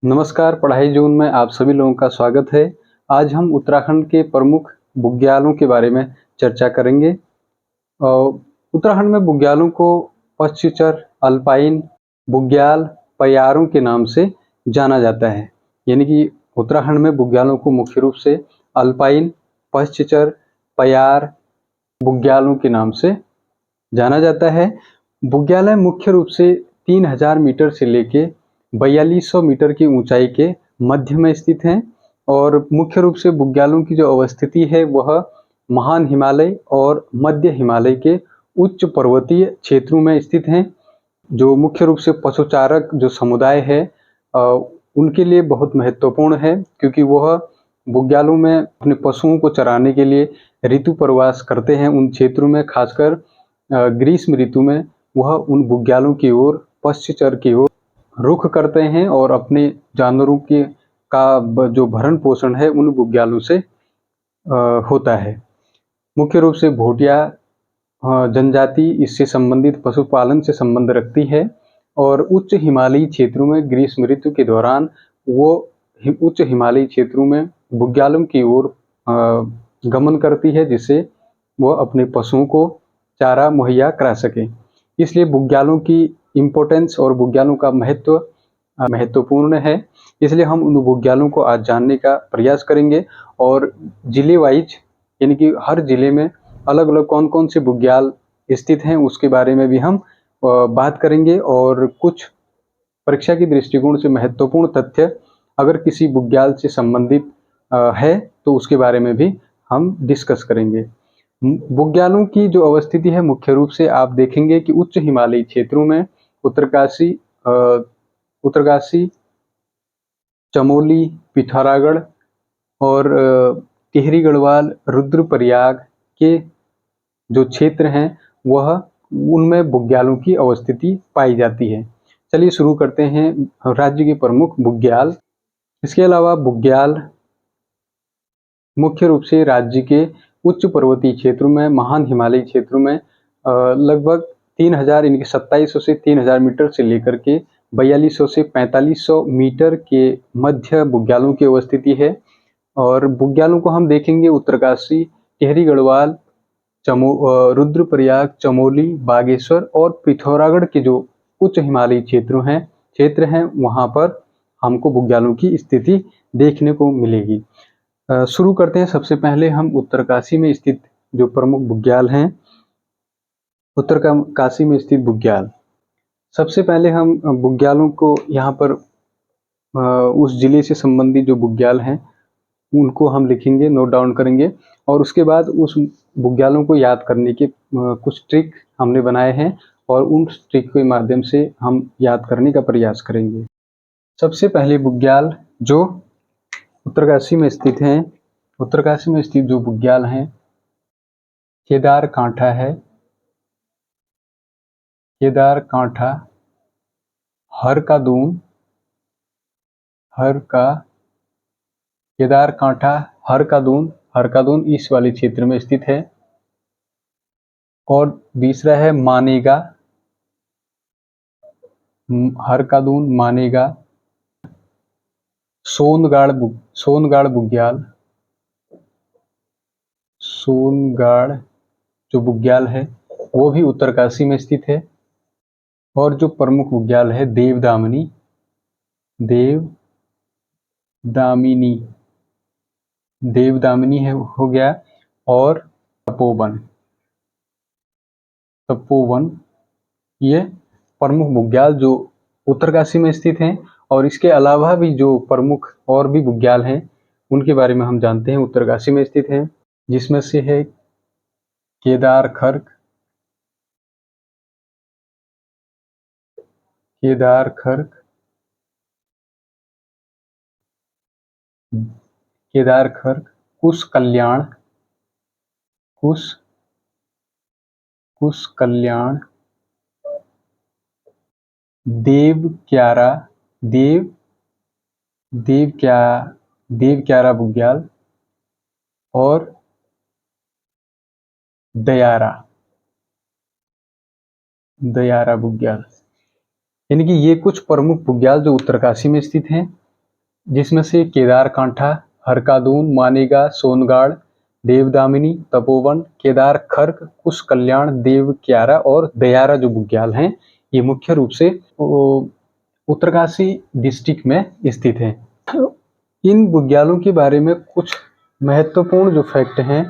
नमस्कार, पढ़ाई ज़ोन में आप सभी लोगों का स्वागत है। आज हम उत्तराखंड के प्रमुख बुग्यालों के बारे में चर्चा करेंगे। उत्तराखंड में बुग्यालों को पश्चिचर, अल्पाइन, बुग्याल, पयारों के नाम से जाना जाता है। यानी कि उत्तराखंड में बुग्यालों को मुख्य रूप से अल्पाइन, पश्चिचर, पयार, बुग्यालों के नाम से जाना जाता है। बुग्याल मुख्य रूप से 3000 मीटर से लेके 4200 मीटर की ऊंचाई के मध्य में स्थित हैं और मुख्य रूप से बुग्यालों की जो अवस्थिति है वह महान हिमालय और मध्य हिमालय के उच्च पर्वतीय क्षेत्रों में स्थित हैं, जो मुख्य रूप से पशुचारक जो समुदाय है उनके लिए बहुत महत्वपूर्ण है, क्योंकि वह बुग्यालों में अपने पशुओं को चराने के लिए ऋतु प्रवास करते हैं। उन क्षेत्रों में खासकर ग्रीष्म ऋतु में वह उन बुग्यालों की ओर, पश्चिचर की ओर रुख करते हैं और अपने जानवरों के जो भरण पोषण है उन बुग्यालों से होता है। मुख्य रूप से भोटिया जनजाति इससे संबंधित पशुपालन से संबंध रखती है और उच्च हिमालयी क्षेत्रों में ग्रीष्म ऋतु के दौरान वो उच्च हिमालयी क्षेत्रों में बुग्यालों की ओर गमन करती है, जिससे वह अपने पशुओं को चारा मुहैया करा सके। इसलिए बुग्यालों की इम्पोर्टेंस और बुग्यालों का महत्वपूर्ण है। इसलिए हम उन बुग्यालों को आज जानने का प्रयास करेंगे और जिले वाइज, यानी कि हर जिले में अलग अलग कौन कौन से बुग्याल स्थित हैं उसके बारे में भी हम बात करेंगे और कुछ परीक्षा की दृष्टिकोण से महत्वपूर्ण तथ्य अगर किसी बुग्याल से संबंधित है तो उसके बारे में भी हम डिस्कस करेंगे। बुग्यालों की जो अवस्थिति है मुख्य रूप से आप देखेंगे कि उच्च हिमालयी क्षेत्रों में उत्तरकाशी, चमोली, पिथौरागढ़ और टिहरी गढ़वाल, रुद्रप्रयाग के जो क्षेत्र हैं वह उनमें बुग्यालों की अवस्थिति पाई जाती है। चलिए शुरू करते हैं राज्य के प्रमुख बुग्याल। इसके अलावा बुग्याल मुख्य रूप से राज्य के उच्च पर्वतीय क्षेत्रों में, महान हिमालयी क्षेत्रों में लगभग 3000 यानी कि 2700 से 3000 मीटर से लेकर के 4200 से 4500 मीटर के मध्य बुग्यालों की अवस्थिति है। और बुग्यालों को हम देखेंगे उत्तरकाशी, टिहरी गढ़वाल, रुद्रप्रयाग, चमोली, बागेश्वर और पिथौरागढ़ के जो उच्च हिमालयी क्षेत्र हैं वहाँ पर हमको बुग्यालों की स्थिति देखने को मिलेगी। शुरू करते हैं। सबसे पहले हम उत्तरकाशी में स्थित जो प्रमुख बुग्याल हैं, उत्तरकाशी में स्थित बुग्याल। सबसे पहले हम बुग्यालों को यहाँ पर उस जिले से संबंधित जो बुग्याल हैं उनको हम लिखेंगे, नोट डाउन करेंगे और उसके बाद उस बुग्यालों को याद करने के कुछ ट्रिक हमने बनाए हैं और उन ट्रिक के माध्यम से हम याद करने का प्रयास करेंगे। सबसे पहले बुग्याल जो उत्तरकाशी में स्थित हैं, उत्तरकाशी में स्थित जो बुग्याल हैं केदारकांठा है, केदारकांठा, हरकादून, केदारकांठा, हरकादून इस वाले क्षेत्र में स्थित है। और तीसरा है मानेगा, हरकादून, मानेगा, सोनगाड़ बुग्याल, सोनगाड़ जो बुग्याल है वो भी उत्तरकाशी में स्थित है। और जो प्रमुख बुग्याल है देवदामिनी है हो गया, और तपोवन ये प्रमुख बुग्याल जो उत्तरकाशी में स्थित हैं। और इसके अलावा भी जो प्रमुख और भी बुग्याल हैं उनके बारे में हम जानते हैं, उत्तरकाशी में स्थित हैं, जिसमें से है केदारखर्क, कुश कल्याण, देवक्यारा बुग्याल और दयारा बुग्याल। यानी कि ये कुछ प्रमुख बुग्याल जो उत्तरकाशी में स्थित हैं। जिसमें से केदार कांठा, हरकादून, मानेगा, सोनगाड़, देवदामिनी, तपोवन, केदार खर्क, कुश कल्याण, देव क्यारा और दयारा जो बुग्याल हैं, ये मुख्य रूप से उत्तरकाशी डिस्ट्रिक्ट में स्थित हैं। इन बुग्यालों के बारे में कुछ महत्वपूर्ण जो फैक्ट हैं,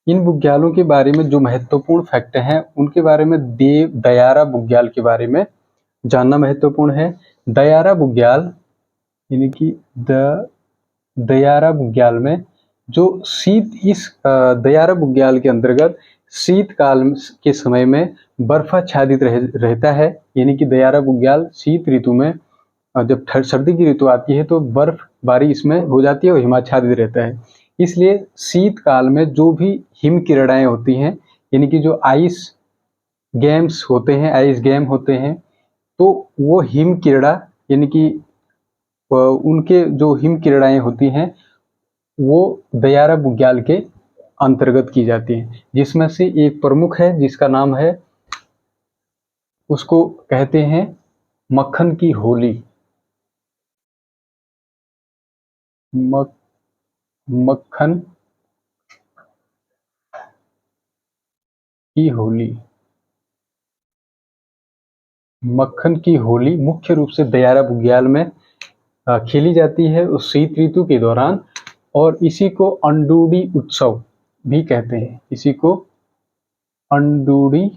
इन बुग्यालों के बारे में जो महत्वपूर्ण फैक्ट हैं, उनके बारे में दयारा बुग्याल के बारे में जानना महत्वपूर्ण है। दयारा बुग्याल यानी कि दयारा बुग्याल में जो दयारा बुग्याल के अंतर्गत शीतकाल के समय में बर्फाच्छादित रहता है। यानी कि दयारा बुग्याल शीत ऋतु में, जब सर्दी की ऋतु आती है तो बर्फबारी इसमें हो जाती है और हिमाच्छादित रहता है। इसलिए शीतकाल में जो भी हिम क्रीड़ाएं होती हैं, यानी कि जो आइस गेम्स होते हैं, आइस गेम होते हैं, तो वो हिम क्रीड़ा यानी कि उनके जो हिम क्रीड़ाएं होती हैं वो दयारा बुग्याल के अंतर्गत की जाती हैं। जिसमें से एक प्रमुख है जिसका नाम है, उसको कहते हैं मक्खन की होली। मक्खन की होली। मक्खन की होली मुख्य रूप से दयारा बुग्याल में खेली जाती है उस शीत ऋतु के दौरान, और इसी को अंडूडी उत्सव भी कहते हैं। इसी को अंडूडी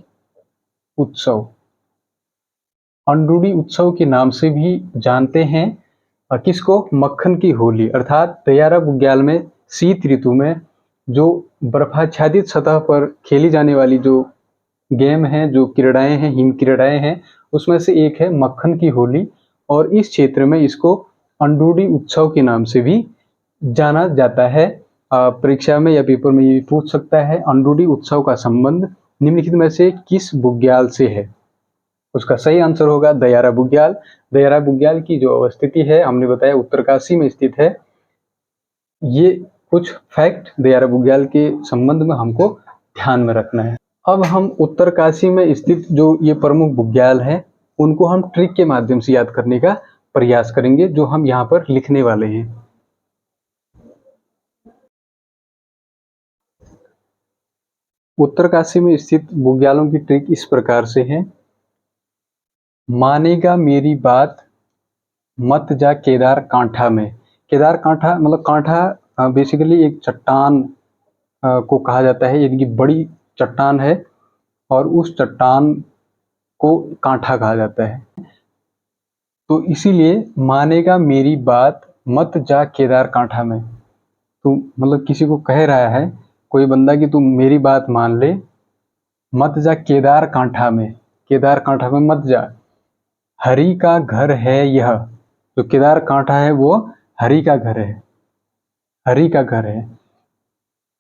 उत्सव, अंडूडी उत्सव के नाम से भी जानते हैं। किसको? मक्खन की होली। अर्थात दयारा बुग्याल में शीत ऋतु में जो बर्फाच्छादित सतह पर खेली जाने वाली जो गेम है, जो क्रीड़ाएं हैं, हिम क्रीड़ाएं हैं, उसमें से एक है मक्खन की होली, और इस क्षेत्र में इसको अंडूडी उत्सव के नाम से भी जाना जाता है। परीक्षा में या पेपर में ये पूछ सकता है, अंडूडी उत्सव का संबंध निम्नलिखित में से किस बुग्याल से है? उसका सही आंसर होगा दयारा बुग्याल। दयारा बुग्याल की जो अवस्थिति है, हमने बताया उत्तरकाशी में स्थित है। ये कुछ फैक्ट दयारा बुग्याल के संबंध में हमको ध्यान में रखना है। अब हम उत्तरकाशी में स्थित जो ये प्रमुख बुग्याल हैं, उनको हम ट्रिक के माध्यम से याद करने का प्रयास करेंगे, जो हम यहाँ पर लिखने वाले हैं। उत्तरकाशी में स्थित बुग्यालों की ट्रिक इस प्रकार से है। मानेगा मेरी बात मत जा केदार कांठा में। केदार कांठा मतलब कांठा बेसिकली एक चट्टान को कहा जाता है, यानी कि बड़ी चट्टान है और उस चट्टान को कांठा कहा जाता है। तो इसीलिए मानेगा मेरी बात मत जा केदार कांठा में। तो मतलब किसी को कह रहा है कोई बंदा कि तुम मेरी बात मान ले, मत जा केदार कांठा में, केदार कांठा में मत जा। हरि का घर है यह, जो केदार कांठा है वो हरि का घर है, हरि का घर है,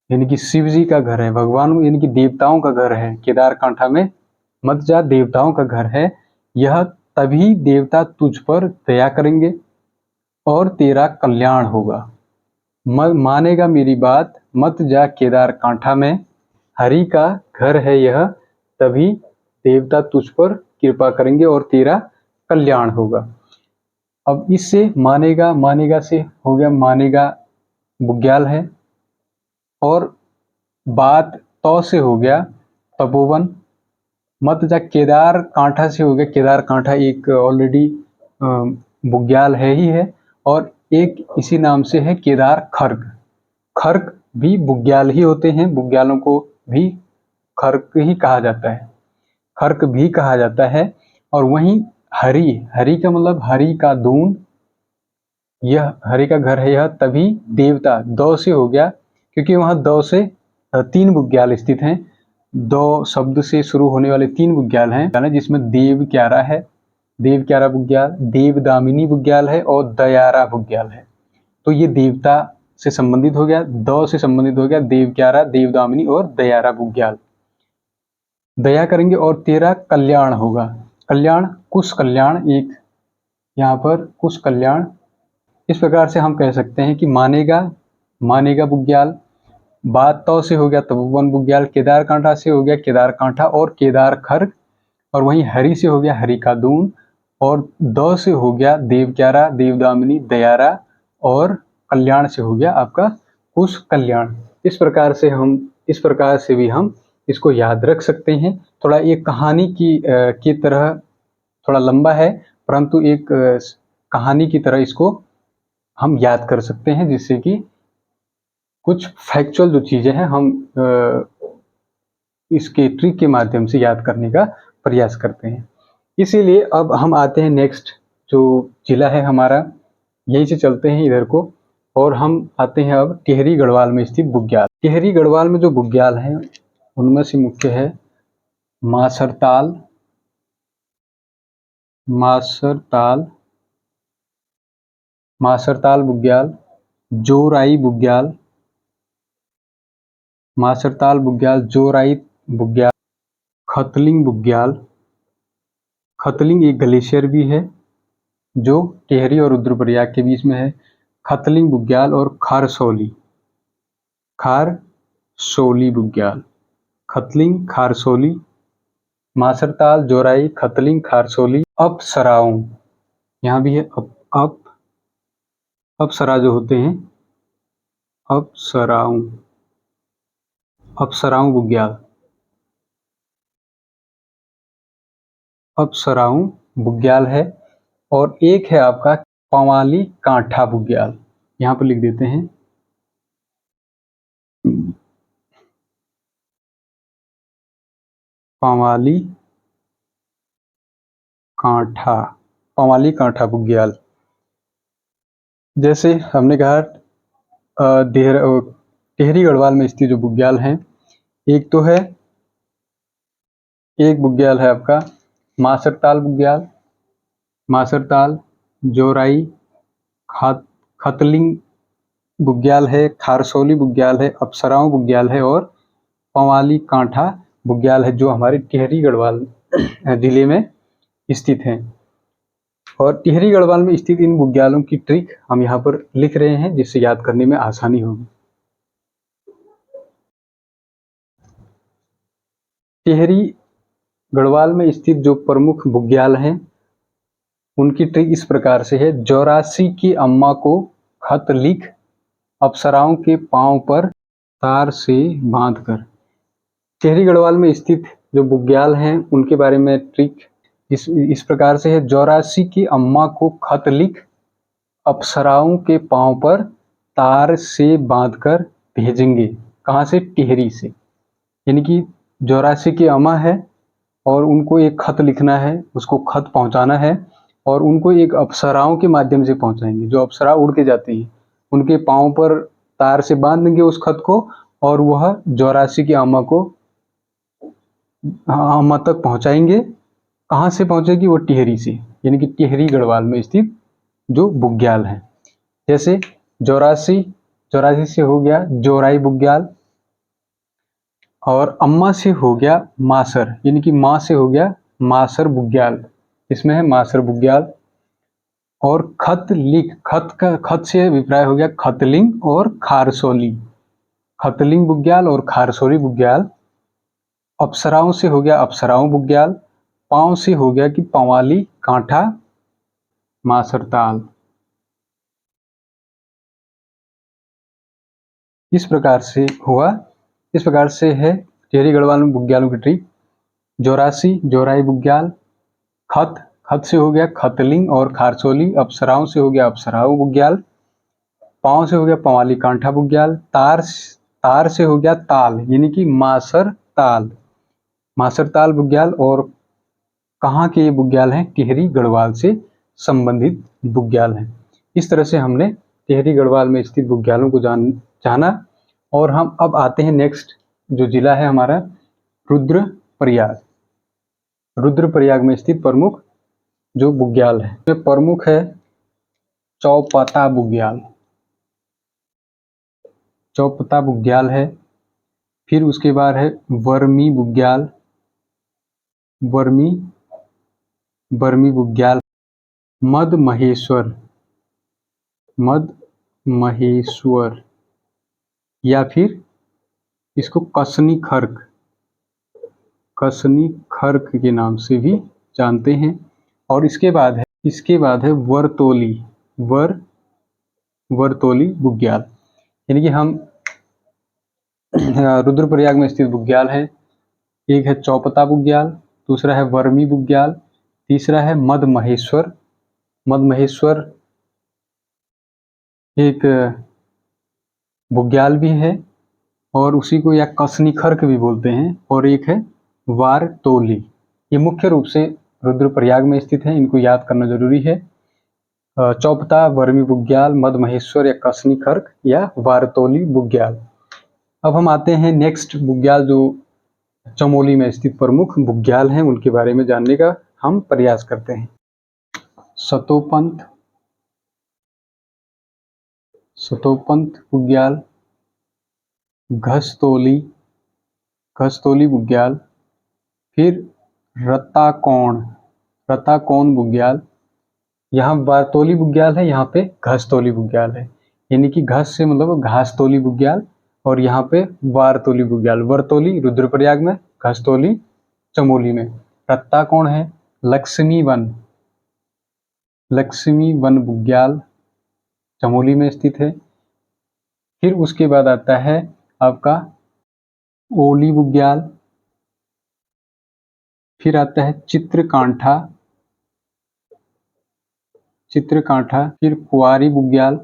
यानी कि शिव जी का घर है, भगवान यानी कि देवताओं का घर है। केदार कांठा में मत जा, देवताओं का घर है यह, तभी देवता तुझ पर दया करेंगे और तेरा कल्याण होगा। मानेगा मेरी बात मत जा केदार कांठा में, हरि का घर है यह, तभी देवता तुझ पर कृपा करेंगे और तेरा कल्याण होगा। अब इससे मानेगा, मानेगा से हो गया, मानेगा बुग्याल है, और बात तो से हो गया तपोवन। मत जा केदार कांठा से हो गया, केदार कांठा एक ऑलरेडी बुग्याल है ही है, और एक इसी नाम से है केदार खर्क। खर्क भी बुग्याल ही होते हैं, बुग्यालों को भी खर्क ही कहा जाता है, खर्क भी कहा जाता है। और वहीं हरि, हरि का मतलब हरि का दून, यह हरि का घर है यह, तभी देवता दो से हो गया, क्योंकि वहां दो से 3 बुग्याल स्थित हैं। 2 शब्द से शुरू होने वाले 3 बुग्याल हैं, जिसमें देव क्यारा है, देव क्यारा बुग्याल, देवदामिनी बुग्याल है और दयारा बुग्याल है। तो ये देवता से संबंधित हो गया, 2 से संबंधित हो गया, देव क्यारा, देवदामिनी और दयारा बुग्याल। दया करेंगे और तेरा कल्याण होगा। कल्याण, कुश कल्याण, एक यहाँ पर कुश कल्याण। इस प्रकार से हम कह सकते हैं कि मानेगा, मानेगा बुग्याल, बात तो से हो गया तपोवन बुग्याल, केदार कांठा से हो गया केदार कांठा और केदार खर्क, और वहीं हरि से हो गया हरि का दून, और द से हो गया देवक्यारा, देवदामिनी, दयारा, और कल्याण से हो गया आपका कुश कल्याण। इस प्रकार से भी हम इसको याद रख सकते हैं। थोड़ा एक कहानी की तरह थोड़ा लंबा है, परंतु एक कहानी की तरह इसको हम याद कर सकते हैं, जिससे कि कुछ फैक्चुअल जो चीजें हैं हम इसके ट्रिक के माध्यम से याद करने का प्रयास करते हैं। इसीलिए अब हम आते हैं नेक्स्ट जो जिला है हमारा, यहीं से चलते हैं इधर को, और हम आते हैं अब टिहरी गढ़वाल में स्थित बुग्याल। टिहरी गढ़वाल में जो बुग्याल हैं उनमें से मुख्य है मासरताल, मासरताल बुग्याल, जोराई बुग्याल, मासरताल बुग्याल, जोराई बुग्याल, खतलिंग बुग्याल। खतलिंग एक ग्लेशियर भी है जो टिहरी और रुद्रप्रयाग के बीच में है। खतलिंग बुग्याल और खारसौली बुग्याल। खतलिंग, खारसौली, मासरताल, जोराई, खतलिंग, खारसौली। अपसराओं, यहाँ भी है अपसरा जो होते हैं, अपसराओं बुग्याल, अपसराओं बुग्याल है। और एक है आपका पंवाली कांठा बुग्याल, यहाँ पर लिख देते हैं पंवाली कांठा बुग्याल। जैसे हमने कहा टिहरी गढ़वाल में स्थित जो बुग्याल हैं, एक बुग्याल है आपका मासरताल, जोराई, खतलिंग बुग्याल है, खारसौली बुग्याल है, अपसराओं बुग्याल है, और पंवाली कांठा बुग्याल है, जो हमारे टिहरी गढ़वाल जिले में स्थित हैं। और टिहरी गढ़वाल में स्थित इन बुग्यालों की ट्रिक हम यहाँ पर लिख रहे हैं, जिससे याद करने में आसानी होगी। टिहरी गढ़वाल में स्थित जो प्रमुख बुग्याल हैं उनकी ट्रिक इस प्रकार से है। 84 की अम्मा को खत लिख अप्सराओं के पांव पर तार से बांधकर। टिहरी गढ़वाल में स्थित जो बुग्याल हैं उनके बारे में ट्रिक इस प्रकार से है। 84 की अम्मा को खत लिख अप्सराओं के पांव पर तार से बांधकर भेजेंगे। कहाँ से? टिहरी से। यानी कि 84 की अम्मा है और उनको एक खत लिखना है, उसको खत पहुंचाना है, और उनको एक अप्सराओं के माध्यम से पहुंचाएंगे। जो अप्सरा उड़ के जाती हैं उनके पांव पर तार से बांध देंगे उस खत को, और वह 84 की अम्मा तक पहुंचाएंगे। कहाँ से पहुंचेगी? वो टिहरी से, यानी कि टिहरी गढ़वाल में स्थित जो बुग्याल है। जैसे 84 से हो गया जोराई बुग्याल, और अम्मा से हो गया मासर, यानी कि माँ से हो गया मासर बुग्याल, इसमें है मासर बुग्याल। और खत से अभिप्राय हो गया खतलिंग और खारसौली, खतलिंग बुग्याल और खारसौली बुग्याल। अप्सराओं से हो गया अप्सराओं बुग्याल, पांव से हो गया कि पंवाली कांठा मासरताल। इस प्रकार से हुआ, इस प्रकार से है टिहरी गढ़वाल में बुग्यालों की ट्रिक। 84 जोराई बुग्याल, खत से हो गया खतलिंग और खारसौली, अप्सराओं से हो गया अप्सराओं बुग्याल, पांव से हो गया पंवाली कांठा बुग्याल, तार से हो गया ताल, यानी कि मासर ताल बुग्याल। और कहाँ के ये बुग्याल हैं? टिहरी गढ़वाल से संबंधित बुग्याल हैं। इस तरह से हमने टिहरी गढ़वाल में स्थित बुग्यालों को जाना। और हम अब आते हैं नेक्स्ट जो जिला है हमारा रुद्रप्रयाग। रुद्रप्रयाग में स्थित प्रमुख जो बुग्याल है, जो प्रमुख है चौपता बुग्याल है। फिर उसके बाद है वर्मी बुग्याल, मद महेश्वर, या फिर इसको कसनी खर्क के नाम से भी जानते हैं। और इसके बाद है वरतोली बुग्याल। यानी कि हम रुद्रप्रयाग में स्थित बुग्याल है। एक है चौपता बुग्याल, दूसरा है वर्मी बुग्याल, तीसरा है मद महेश्वर एक बुग्याल भी है और उसी को या कसनी खर्क भी बोलते हैं, और एक है वारतोली। ये मुख्य रूप से रुद्रप्रयाग में स्थित है, इनको याद करना जरूरी है। चौपता, वर्मी बुग्याल, मद महेश्वर या कसनी खर्क या वारतोली बुग्याल। अब हम आते हैं नेक्स्ट बुग्याल, जो चमोली में स्थित प्रमुख बुग्याल हैं, उनके बारे में जानने का हम प्रयास करते हैं। सतोपंत बुग्याल, घसतोली बुग्याल, फिर रत्ताकोण बुग्याल। यहाँ वारतोली बुग्याल है, यहाँ पे घसतोली बुग्याल है। यानी कि घस से मतलब घासतोली बुग्याल, और यहाँ पे वारतोली बुग्याल। वरतोली रुद्रप्रयाग में, घसतोली चमोली में। रत्ताकोण है लक्ष्मी वन बुग्याल, चमोली में स्थित है। फिर उसके बाद आता है आपका ओली बुग्याल, फिर आता है चित्रकांठा, फिर कुआरी बुग्याल,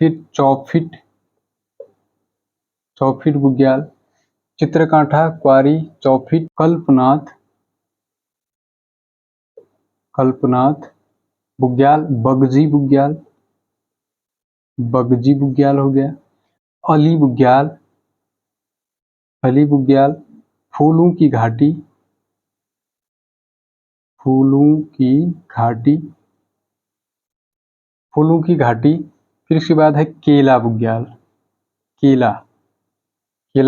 फिर चौफिट बुग्याल। चित्रकांठा, कुआरी, चौफिट, कल्पनाथ बुग्याल, बगजी बुग्याल हो गया। अली बुग्याल, फूलों की घाटी, फिर इसके बाद है केला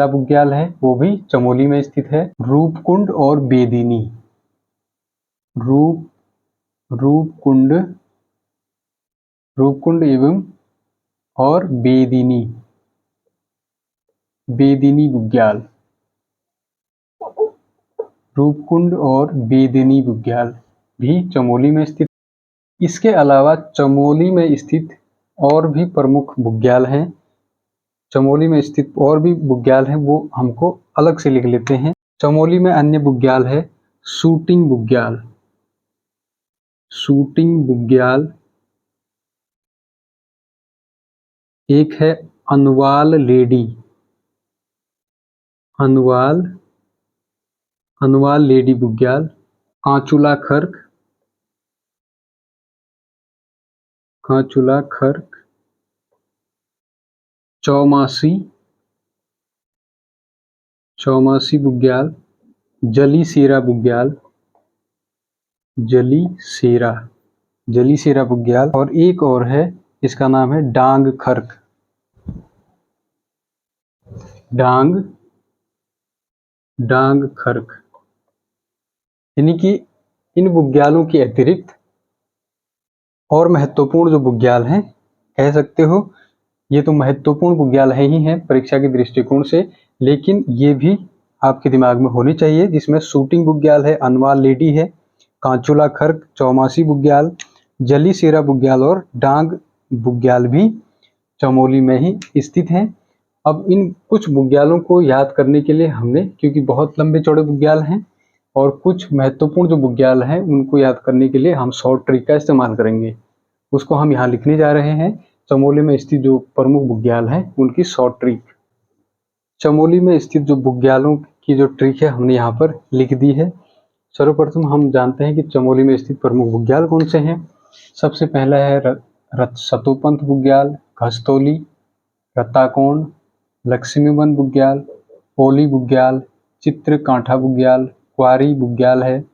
बुग्याल है, वो भी चमोली में स्थित है। रूपकुंड और बेदिनी, रूपकुंड एवं और बेदिनी बुग्याल, रूपकुंड और बेदिनी बुग्याल भी चमोली में स्थित। इसके अलावा चमोली में स्थित और भी प्रमुख बुग्याल हैं। चमोली में स्थित और भी बुग्याल हैं, वो हमको अलग से लिख लेते हैं। चमोली में अन्य बुग्याल है शूटिंग बुग्याल, एक है अनवाल लेडी बुग्याल, कांचुला खर्क, चौमासी बुग्याल, जली सेरा बुग्याल, और एक और है, इसका नाम है डांग खर्क। यानी कि इन बुग्यालों के अतिरिक्त और महत्वपूर्ण जो बुग्याल हैं, कह सकते हो ये तो महत्वपूर्ण बुग्याल है ही हैं परीक्षा के दृष्टिकोण से, लेकिन ये भी आपके दिमाग में होनी चाहिए, जिसमें शूटिंग बुग्याल है, अनवाल लेडी है, कांचुला खर्क, चौमासी बुग्याल, जली सेरा बुग्याल और डांग बुग्याल भी चमोली में ही स्थित हैं। अब इन कुछ बुग्यालों को याद करने के लिए हमने, क्योंकि बहुत लंबे चौड़े बुग्याल हैं और कुछ महत्वपूर्ण जो बुग्याल हैं उनको याद करने के लिए हम शॉर्ट ट्रिक का इस्तेमाल करेंगे, उसको हम यहाँ लिखने जा रहे हैं। चमोली में स्थित जो प्रमुख बुग्याल हैं उनकी शॉर्ट ट्रिक। चमोली में स्थित जो बुग्यालों की जो ट्रिक है हमने यहाँ पर लिख दी है। सर्वप्रथम हम जानते हैं कि चमोली में स्थित प्रमुख बुग्याल कौन से हैं। सबसे पहला है सतोपंत बुग्याल, घसतोली, रत्ताकोण, लक्ष्मीवन बुग्याल, ओली बुग्याल, चित्रकांठा बुग्याल, कुआरी बुग्याल है,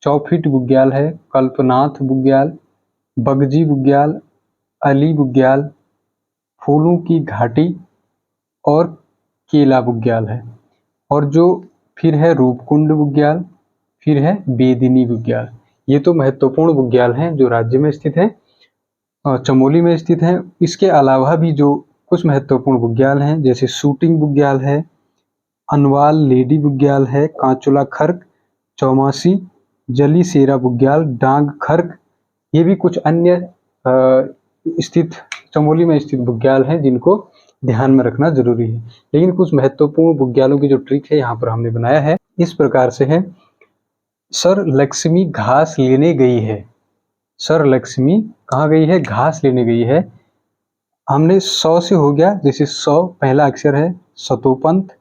चौफिट बुग्याल है, कल्पनाथ बुग्याल, बगजी बुग्याल, अली बुग्याल, फूलों की घाटी और केला बुग्याल है। और जो फिर है रूपकुंड बुग्याल, फिर है बेदिनी बुग्याल। ये तो महत्वपूर्ण बुग्याल हैं जो राज्य में स्थित है, चमोली में स्थित है। इसके अलावा भी जो कुछ महत्वपूर्ण बुग्याल हैं, जैसे शूटिंग बुग्याल है, अनवाल लेडी बुग्याल है, कांचुला खर्क, चौमासी, जलीसेरा बुग्याल, डांग खर्क, ये भी कुछ अन्य स्थित चमोली में स्थित बुग्याल हैं जिनको ध्यान में रखना जरूरी है। लेकिन कुछ महत्वपूर्ण बुग्यालों की जो ट्रिक है यहाँ पर हमने बनाया है, इस प्रकार से है। सर लक्ष्मी घास लेने गई है। सर लक्ष्मी कहाँ गई है? घास लेने गई है। हमने 100 से हो गया, जैसे 100 पहला अक्षर है सतोपंत,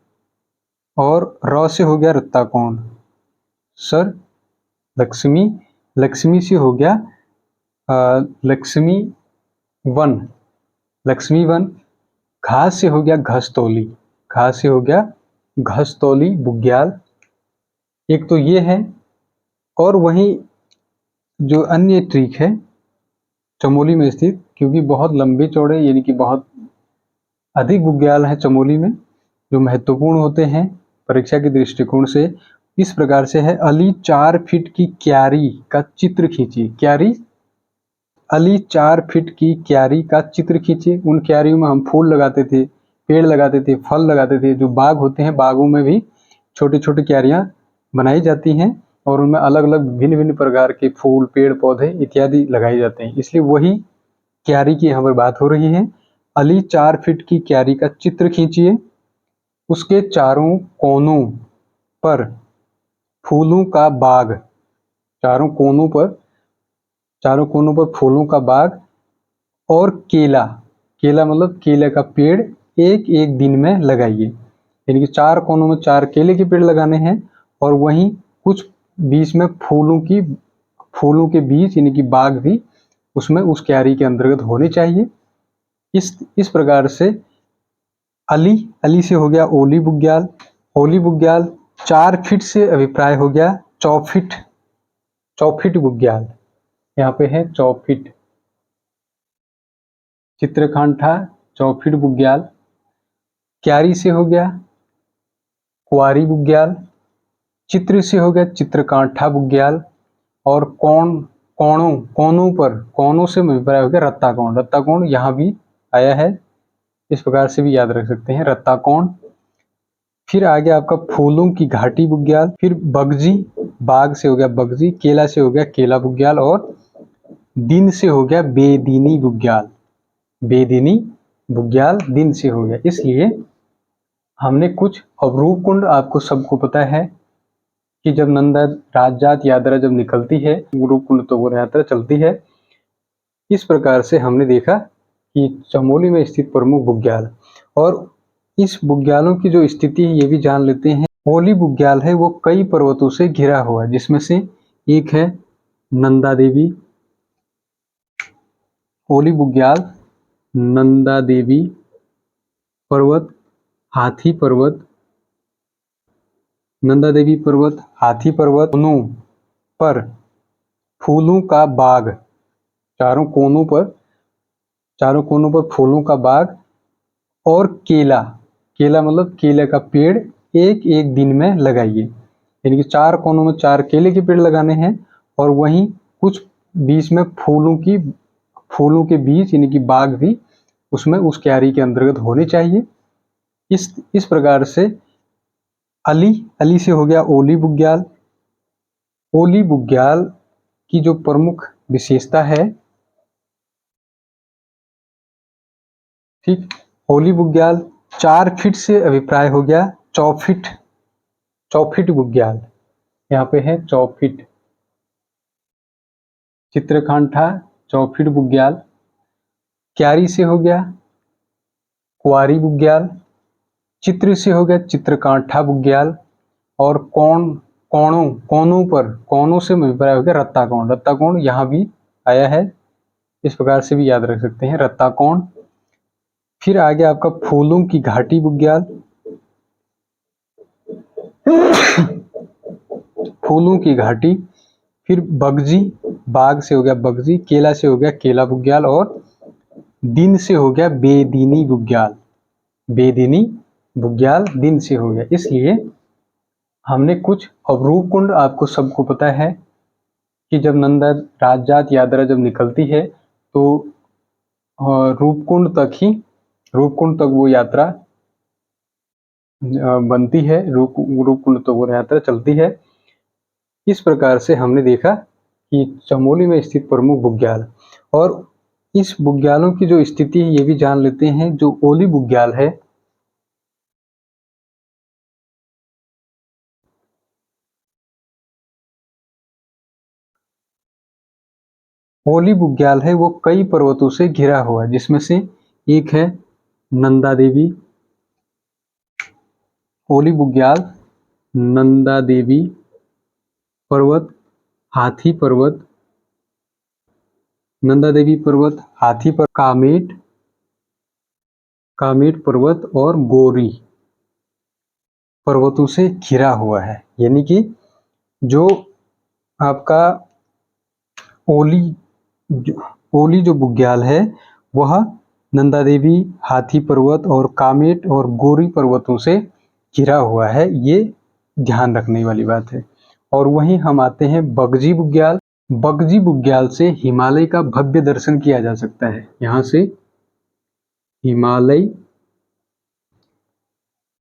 और र से हो गया रत्ताकोण। सर लक्ष्मी, लक्ष्मी से हो गया लक्ष्मी वन, लक्ष्मी वन। घास से हो गया घसतौली, घास से हो गया घसतौली बुग्याल। एक तो ये है, और वहीं जो अन्य ट्रिक है चमोली में स्थित, क्योंकि बहुत लंबे चौड़े यानी कि बहुत अधिक बुग्याल हैं चमोली में जो महत्वपूर्ण होते हैं परीक्षा के दृष्टिकोण से, इस प्रकार से है। अली 4 फीट की क्यारी का चित्र खींचिए। क्यारी, अली 4 फीट की क्यारी का चित्र खींचिए। उन क्यारियों में हम फूल लगाते थे, पेड़ लगाते थे, फल लगाते थे। जो बाग होते हैं, बागों में भी छोटे छोटे क्यारियां बनाई जाती हैं और उनमें अलग अलग भिन्न भिन्न प्रकार के फूल, पेड़ पौधे इत्यादि लगाए जाते हैं, इसलिए वही क्यारी की यहाँ पर बात हो रही है। अली 4 फीट की क्यारी का चित्र खींचिए। उसके चारों कोनों पर फूलों का बाग, चारों कोनों पर फूलों का बाग, और केला, केला मतलब केले का पेड़ एक एक दिन में लगाइए। यानी कि 4 कोनों में 4 केले के पेड़ लगाने हैं, और वहीं कुछ बीच में फूलों के बीज यानी कि बाग भी उसमें उस क्यारी के अंतर्गत होने चाहिए। इस प्रकार से अली से हो गया ओली बुग्याल। ओली बुग्याल 4 फीट से अभिप्राय हो गया चौफीट बुग्याल। यहाँ पे है चौफीट। चित्रकांठा चौफीट बुग्याल। क्यारी से हो गया कुआरी बुग्याल। चित्र से हो गया चित्रकांठा बुग्याल। और कोनों से अभिप्राय हो गया रत्ताकोण। रत्ताकोण यहाँ भी आया है, इस प्रकार से भी याद रख सकते हैं, रत्ताकोण। फिर आगे आपका फूलों की घाटी बुग्याल। फिर बगजी, बाग से हो गया बगजी। केला से हो गया केला बुग्याल। और दिन से हो गया बेदीनी बुग्याल। बेदीनी बुग्याल दिन से हो गया। इसलिए हमने कुछ, अब रूपकुंड आपको सबको पता है कि जब नंदा राजजात यात्रा जब निकलती है, रूपकुंड तो वो यात्रा चलती है। इस प्रकार से हमने देखा कि चमोली में स्थित प्रमुख बुग्याल, और इस बुग्यालों की जो स्थिति है ये भी जान लेते हैं। ओली बुग्याल है वो कई पर्वतों से घिरा हुआ है, जिसमें से एक है नंदा देवी। ओली बुग्याल नंदा देवी पर्वत, हाथी पर्वत, नंदा देवी पर्वत, हाथी पर्वत, कोनों पर फूलों का बाग, चारों कोनों पर फूलों का बाग, और केला, केला मतलब केले का पेड़ एक एक दिन में लगाइए। यानी कि 4 कोनों में 4 केले के पेड़ लगाने हैं, और वहीं कुछ बीच में फूलों के बीज यानी कि बाग भी उसमें उस क्यारी के अंतर्गत होने चाहिए। इस प्रकार से अली से हो गया ओली बुग्याल। ओली बुग्याल की जो प्रमुख विशेषता है, ठीक, ओली बुग्याल 4 फीट से अभिप्राय हो गया चौफीट बुग्याल। यहाँ पे है चौफीट। चित्रकांठा चौफीट बुग्याल। क्यारी से हो गया कुआरी बुग्याल। चित्र से हो गया चित्रकांठा बुग्याल। और कोनों से अभिप्राय हो गया रत्ताकोण। रत्ताकोण यहाँ भी आया है, इस प्रकार से भी याद रख सकते हैं, रत्ताकोण। फिर आगे आपका फूलों की घाटी बुग्याल। फूलों की घाटी। फिर बगजी, बाग से हो गया बगजी। केला से हो गया केला बुग्याल। और दिन से हो गया बेदीनी बुग्याल। बेदीनी बुग्याल दिन से हो गया। इसलिए हमने कुछ, अब रूपकुंड आपको सबको पता है कि जब नंदा राजजात यात्रा जब निकलती है तो रूपकुंड तक वो यात्रा बनती है, रूपकुंड तक वो यात्रा चलती है। इस प्रकार से हमने देखा कि चमोली में स्थित प्रमुख बुग्याल, और इस बुग्यालों की जो स्थिति है ये भी जान लेते हैं। जो ओली बुग्याल है, ओली बुग्याल है वो कई पर्वतों से घिरा हुआ है, जिसमें से एक है नंदा देवी। ओली बुग्याल नंदा देवी पर्वत, हाथी पर्वत, नंदा देवी पर्वत, हाथी पर कामेट पर्वत और गोरी पर्वतों से घिरा हुआ है। यानी कि जो आपका ओली ओली जो बुग्याल है वह नंदा देवी, हाथी पर्वत और कामेट और गोरी पर्वतों से घिरा हुआ है, ये ध्यान रखने वाली बात है। और वहीं हम आते हैं बगजी बुग्याल। बगजी बुग्याल से हिमालय का भव्य दर्शन किया जा सकता है। यहाँ से हिमालय,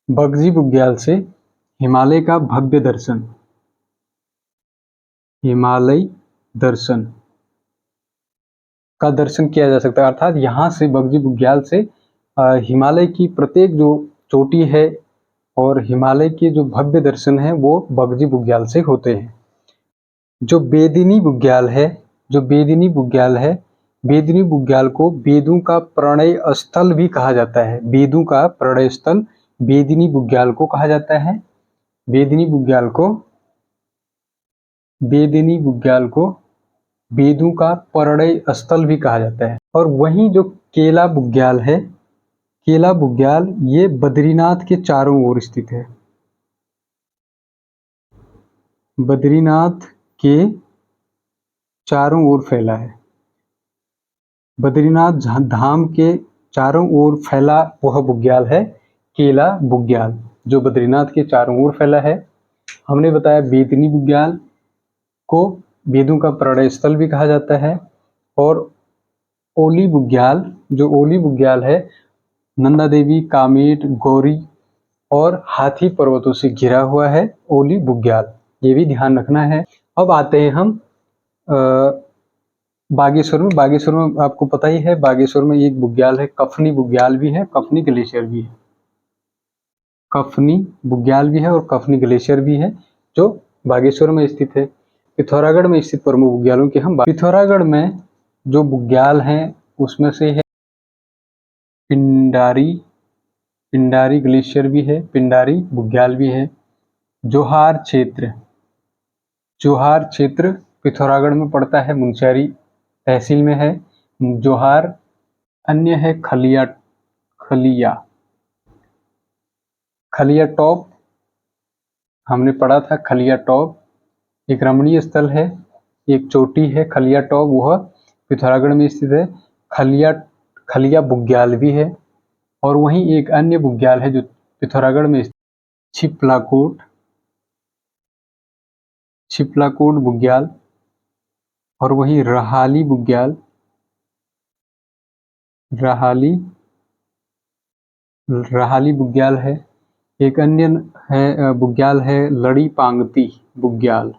बगजी बुग्याल से हिमालय का भव्य दर्शन, हिमालय दर्शन का दर्शन किया जा सकता है। अर्थात यहाँ से बगजी बुग्याल से हिमालय की प्रत्येक जो चोटी है और हिमालय के जो भव्य दर्शन है वो बगजी बुग्याल से होते हैं। जो बेदिनी बुग्याल है, जो बेदिनी बुग्याल है, बेदिनी बुग्याल को वेदों का प्रणय स्थल भी कहा जाता है। वेदों का प्रणय स्थल बेदिनी बुग्याल को कहा जाता है। बेदिनी बुग्याल को, बेदिनी बुग्याल को वेदों का प्रणय स्थल भी कहा जाता है। और वहीं जो केला बुग्याल है, केला बुग्याल ये बद्रीनाथ के चारों ओर स्थित है। बद्रीनाथ के चारों ओर फैला है। बद्रीनाथ धाम के चारों ओर फैला वह बुग्याल है केला बुग्याल, जो बद्रीनाथ के चारों ओर फैला है। हमने बताया बेदिनी बुग्याल को वेदों का प्रणय स्थल भी कहा जाता है। और ओली बुग्याल, जो ओली बुग्याल है, नंदा देवी, कामेट, गौरी और हाथी पर्वतों से घिरा हुआ है ओली बुग्याल, ये भी ध्यान रखना है। अब आते हैं हम बागेश्वर में। बागेश्वर में आपको पता ही है, बागेश्वर में एक बुग्याल है, कफनी बुग्याल भी है, कफनी ग्लेशियर भी है। कफनी बुग्याल भी है और कफनी ग्लेशियर भी है, जो बागेश्वर में स्थित है। पिथौरागढ़ में स्थित प्रमुख बुग्यालों की हम पिथौरागढ़ में जो बुग्याल हैं उसमें से है पिंडारी, पिंडारी ग्लेशियर भी है, पिंडारी बुग्याल भी है। जोहार क्षेत्र, जोहार क्षेत्र पिथौरागढ़ में पड़ता है, मुनस्यारी तहसील में है जोहार। अन्य है खलिया, खलिया, खलिया टॉप, हमने पढ़ा था खलिया टॉप, एक रमणीय स्थल है, एक चोटी है खलिया टॉप, वह पिथौरागढ़ में स्थित है। खलिया, खलिया बुग्याल भी है। और वहीं एक अन्य बुग्याल है जो पिथौरागढ़ में स्थित, छिपलाकोट, छिपलाकोट बुग्याल। और वहीं रहाली बुग्याल, रहाली, रहाली बुग्याल है। एक अन्य है बुग्याल है लड़ी पांगती बुग्याल,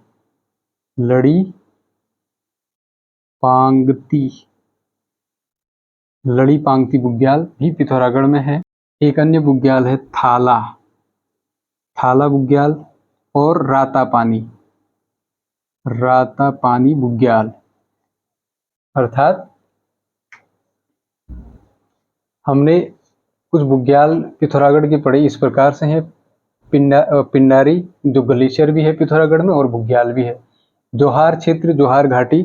लड़ी पांगती, लड़ी पांगती बुग्याल भी पिथौरागढ़ में है। एक अन्य बुग्याल है थाला, थाला बुग्याल और रातापानी, रातापानी बुग्याल। अर्थात हमने कुछ बुग्याल पिथौरागढ़ के पढ़े इस प्रकार से हैं। पिंडारी जो ग्लेशियर भी है पिथौरागढ़ में और बुग्याल भी है। जोहार क्षेत्र, जोहार घाटी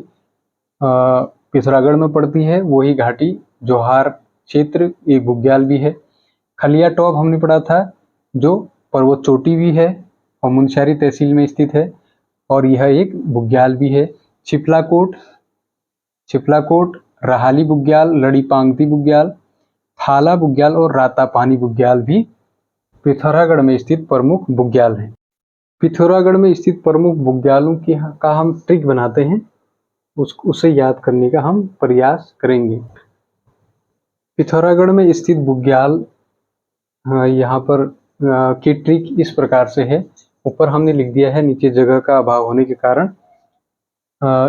पिथौरागढ़ में पड़ती है, वही घाटी जोहार क्षेत्र एक बुग्याल भी है। खलिया टॉप हमने पढ़ा था, जो पर्वत चोटी भी है और मुनस्यारी तहसील में स्थित है, और यह एक बुग्याल भी है। छिपलाकोट, छिपलाकोट, रहाली बुग्याल, लड़ी पांगती बुग्याल, थाला बुग्याल और रातापानी बुग्याल भी पिथौरागढ़ में स्थित प्रमुख बुग्याल हैं। पिथौरागढ़ में स्थित प्रमुख बुग्यालों की का हम ट्रिक बनाते हैं, उसे याद करने का हम प्रयास करेंगे। पिथौरागढ़ में स्थित बुग्याल यहाँ पर की ट्रिक इस प्रकार से है। ऊपर हमने लिख दिया है, नीचे जगह का अभाव होने के कारण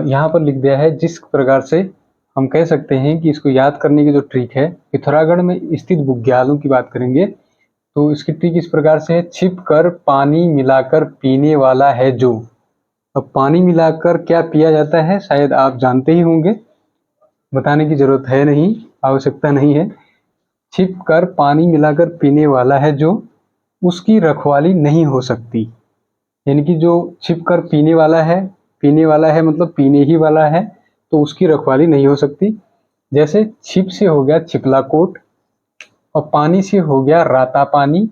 यहाँ पर लिख दिया है। जिस प्रकार से हम कह सकते हैं कि इसको याद करने की जो ट्रिक है, पिथौरागढ़ में स्थित बुग्यालों की बात करेंगे तो इसकी ट्रिक इस प्रकार से है, छिप कर पानी मिलाकर पीने वाला है जो। अब पानी मिलाकर क्या पिया जाता है शायद आप जानते ही होंगे, बताने की जरूरत है नहीं, आवश्यकता नहीं है। छिप कर पानी मिलाकर पीने वाला है जो, उसकी रखवाली नहीं हो सकती। यानी कि जो छिप कर पीने वाला है मतलब पीने ही वाला है, तो उसकी रखवाली नहीं हो सकती। जैसे छिप से हो गया छिपला कोट, और पानी से हो गया राता पानी,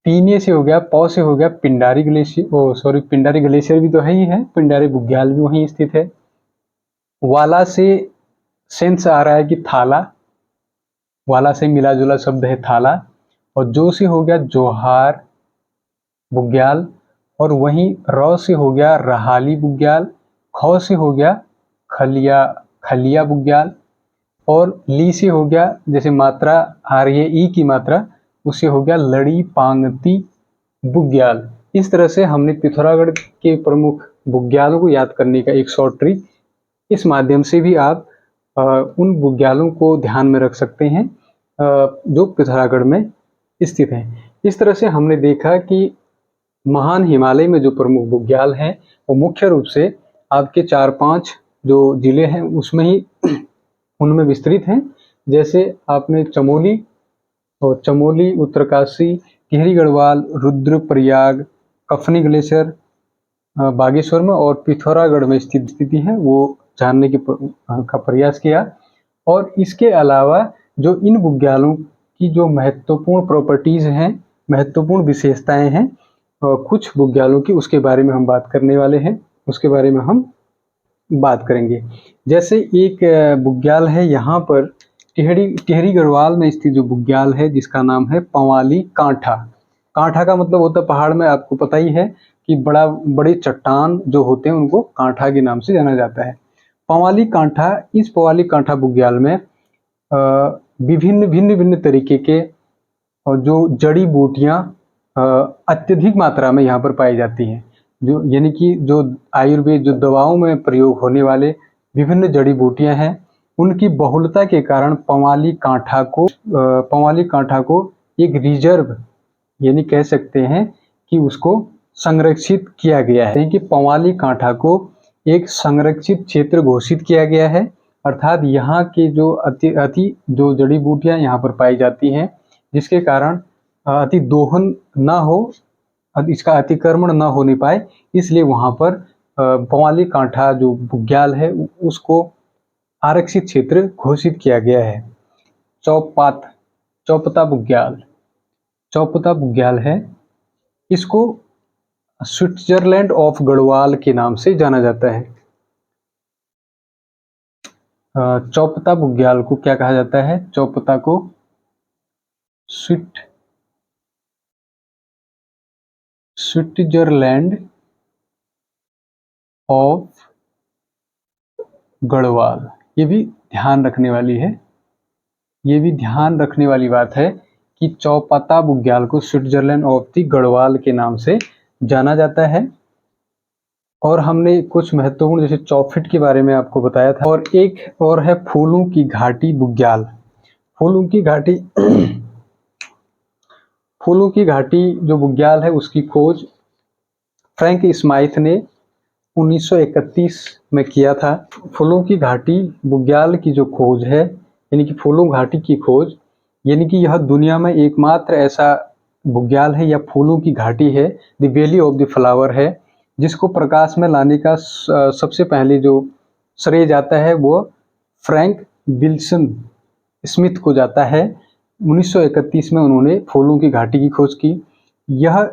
पीने से हो गया, पौ से हो गया पिंडारी ग्लेशियर, पिंडारी ग्लेशियर भी तो है ही है, पिंडारी बुग्याल भी वहीं स्थित है। वाला से सेंस आ रहा है कि थाला, वाला से मिला जुला शब्द है थाला, और जो से हो गया जोहार बुग्याल, और वहीं र से हो गया रहाली बुग्याल, ख से हो गया खलिया बुग्याल, और ली से हो गया, जैसे मात्रा आ रही है ई की मात्रा, उससे हो गया लड़ी पांगती बुग्याल। इस तरह से हमने पिथौरागढ़ के प्रमुख बुग्यालों को याद करने का एक शॉर्ट ट्रिक, इस माध्यम से भी आप उन बुग्यालों को ध्यान में रख सकते हैं जो पिथौरागढ़ में स्थित हैं। इस तरह से हमने देखा कि महान हिमालय में जो प्रमुख बुग्याल हैं वो मुख्य रूप से आपके 4-5 जो जिले हैं उसमें ही उनमें विस्तृत हैं। जैसे आपने चमोली, उत्तरकाशी, टिहरी गढ़वाल, रुद्रप्रयाग, कफनी ग्लेशियर बागेश्वर में और पिथौरागढ़ में स्थिति है, वो जानने का प्रयास किया। और इसके अलावा जो इन बुग्यालों की जो महत्वपूर्ण प्रॉपर्टीज हैं, महत्वपूर्ण विशेषताएं हैं, कुछ बुग्यालों की, उसके बारे में हम बात करने वाले हैं, उसके बारे में हम बात करेंगे। जैसे एक बुग्याल है यहाँ पर टिहरी गढ़वाल में स्थित जो बुग्याल है जिसका नाम है पंवाली कांठा। कांठा का मतलब होता है पहाड़ में, आपको पता ही है कि बड़े चट्टान जो होते हैं उनको कांठा के नाम से जाना जाता है। पंवाली कांठा, इस पंवाली कांठा बुग्याल में भिन्न तरीके के और जो जड़ी बूटियां अत्यधिक मात्रा में यहाँ पर पाई जाती हैं, जो यानी कि जो आयुर्वेद, जो दवाओं में प्रयोग होने वाले विभिन्न जड़ी बूटियां हैं, उनकी बहुलता के कारण पंवाली कांठा को एक रिजर्व यानी कह सकते हैं कि उसको संरक्षित किया गया है, कि पंवाली कांठा को एक संरक्षित क्षेत्र घोषित किया गया है। अर्थात यहाँ के जो जो जड़ी बूटियां यहाँ पर पाई जाती हैं, जिसके कारण अति दोहन ना हो, इसका अतिक्रमण ना होने पाए, इसलिए वहाँ पर पंवाली कांठा जो बुग्याल है उसको आरक्षित क्षेत्र घोषित किया गया है। चौपता बुग्याल है, इसको स्विट्जरलैंड ऑफ गढ़वाल के नाम से जाना जाता है। चौपता बुग्याल को क्या कहा जाता है? चौपता को स्विट्जरलैंड ऑफ गढ़वाल। ये भी ध्यान रखने वाली है, ये भी ध्यान रखने वाली बात है कि चौपता बुग्याल को स्विट्जरलैंड ऑफ द गढ़वाल के नाम से जाना जाता है। और हमने कुछ महत्वपूर्ण जैसे चौफिट के बारे में आपको बताया था। और एक और है फूलों की घाटी बुग्याल। फूलों की घाटी जो बुग्याल है उसकी खोज फ्रैंक स्माइथ ने 1931 में किया था। फूलों की घाटी बुग्याल की जो खोज है, यानी कि फूलों घाटी की खोज, यानी कि यह दुनिया में एकमात्र ऐसा बुग्याल है या फूलों की घाटी है, the valley of the flower है, जिसको प्रकाश में लाने का सबसे पहले जो श्रेय जाता है वो फ्रैंक विल्सन स्मिथ को जाता है। 1931 में उन्होंने फूलों की घाटी की खोज की। यह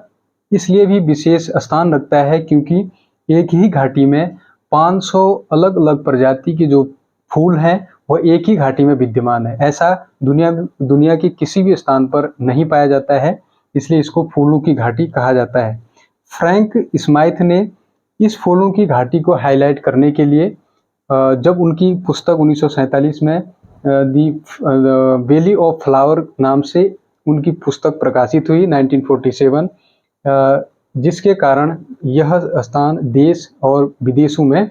इसलिए भी विशेष स्थान रखता है क्योंकि एक ही घाटी में 500 अलग अलग प्रजाति के जो फूल हैं वह एक ही घाटी में विद्यमान है। ऐसा दुनिया के किसी भी स्थान पर नहीं पाया जाता है, इसलिए इसको फूलों की घाटी कहा जाता है। फ्रैंक स्माइथ ने इस फूलों की घाटी को हाईलाइट करने के लिए जब उनकी पुस्तक 1947 में दी वैली ऑफ फ्लावर नाम से उनकी पुस्तक प्रकाशित हुई 1947, जिसके कारण यह स्थान देश और विदेशों में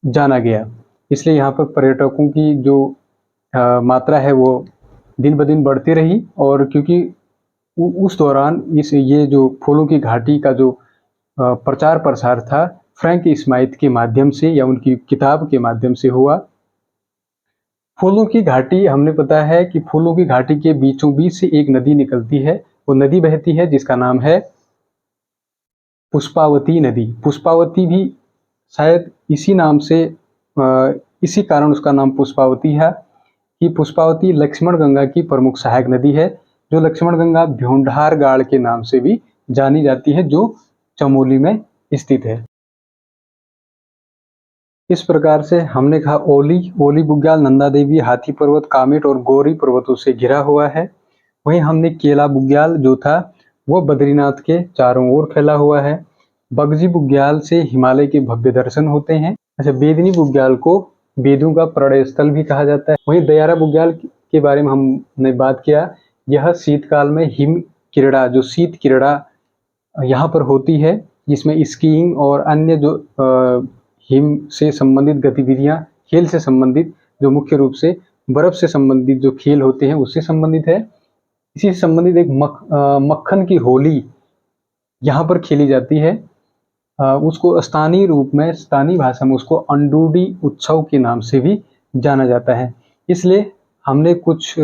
जाना गया। इसलिए यहाँ पर पर्यटकों की जो मात्रा है वो दिन ब दिन बढ़ती रही, और क्योंकि उस दौरान ये जो फूलों की घाटी का जो प्रचार प्रसार था फ्रैंक स्माइथ के माध्यम से या उनकी किताब के माध्यम से हुआ। फूलों की घाटी, हमने पता है कि फूलों की घाटी के बीचों बीच से एक नदी निकलती है, वो नदी बहती है जिसका नाम है पुष्पावती नदी। पुष्पावती भी शायद इसी नाम से इसी कारण उसका नाम पुष्पावती है कि पुष्पावती लक्ष्मण गंगा की प्रमुख सहायक नदी है, जो लक्ष्मण गंगा भ्यूंडार गाड़ के नाम से भी जानी जाती है, जो चमोली में स्थित है। इस प्रकार से हमने कहा ओली बुग्याल, नंदा देवी, हाथी पर्वत, कामेट और गौरी पर्वतों से घिरा हुआ है। वहीं हमने केला बुग्याल जो था वो बद्रीनाथ के चारों ओर फैला हुआ है। बगजी बुग्याल से हिमालय के भव्य दर्शन होते हैं। अच्छा, बेदनी बुग्याल को वेदों का प्रणय स्थल भी कहा जाता है। वहीं दयारा बुग्याल के बारे में हमने बात किया, यह शीतकाल में हिम क्रीड़ा, जो शीत क्रीड़ा यहाँ पर होती है, जिसमें स्कीइंग और अन्य जो हिम से संबंधित गतिविधियां, खेल से संबंधित, जो मुख्य रूप से बर्फ से संबंधित जो खेल होते हैं उससे संबंधित है। इसी से संबंधित एक मक्खन की होली यहाँ पर खेली जाती है। उसको स्थानीय रूप में, स्थानीय भाषा में उसको अंडूडी उत्सव के नाम से भी जाना जाता है। इसलिए हमने कुछ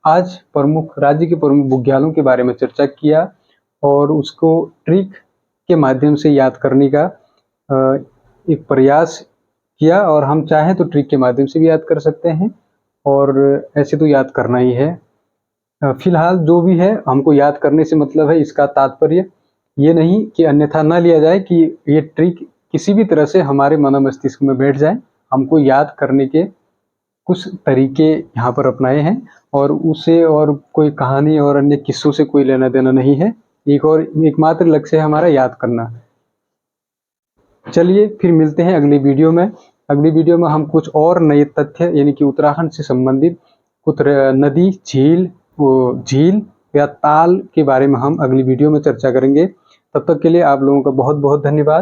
आज प्रमुख राज्य के प्रमुख बुग्यालों के बारे में चर्चा किया और उसको ट्रिक के माध्यम से याद करने का एक प्रयास किया, और हम चाहें तो ट्रिक के माध्यम से भी याद कर सकते हैं, और ऐसे तो याद करना ही है। फिलहाल जो भी है, हमको याद करने से मतलब है, इसका तात्पर्य ये नहीं कि अन्यथा ना लिया जाए कि ये ट्रिक किसी भी तरह से हमारे मन मस्तिष्क में बैठ जाए। हमको याद करने के कुछ तरीके यहाँ पर अपनाए हैं, और उसे और कोई कहानी और अन्य किस्सों से कोई लेना देना नहीं है। एकमात्र लक्ष्य है हमारा याद करना। चलिए फिर मिलते हैं अगली वीडियो में। अगली वीडियो में हम कुछ और नए तथ्य, यानी कि उत्तराखंड से संबंधित कुछ नदी, झील या ताल के बारे में हम अगली वीडियो में चर्चा करेंगे। तब तक के लिए आप लोगों का बहुत बहुत धन्यवाद।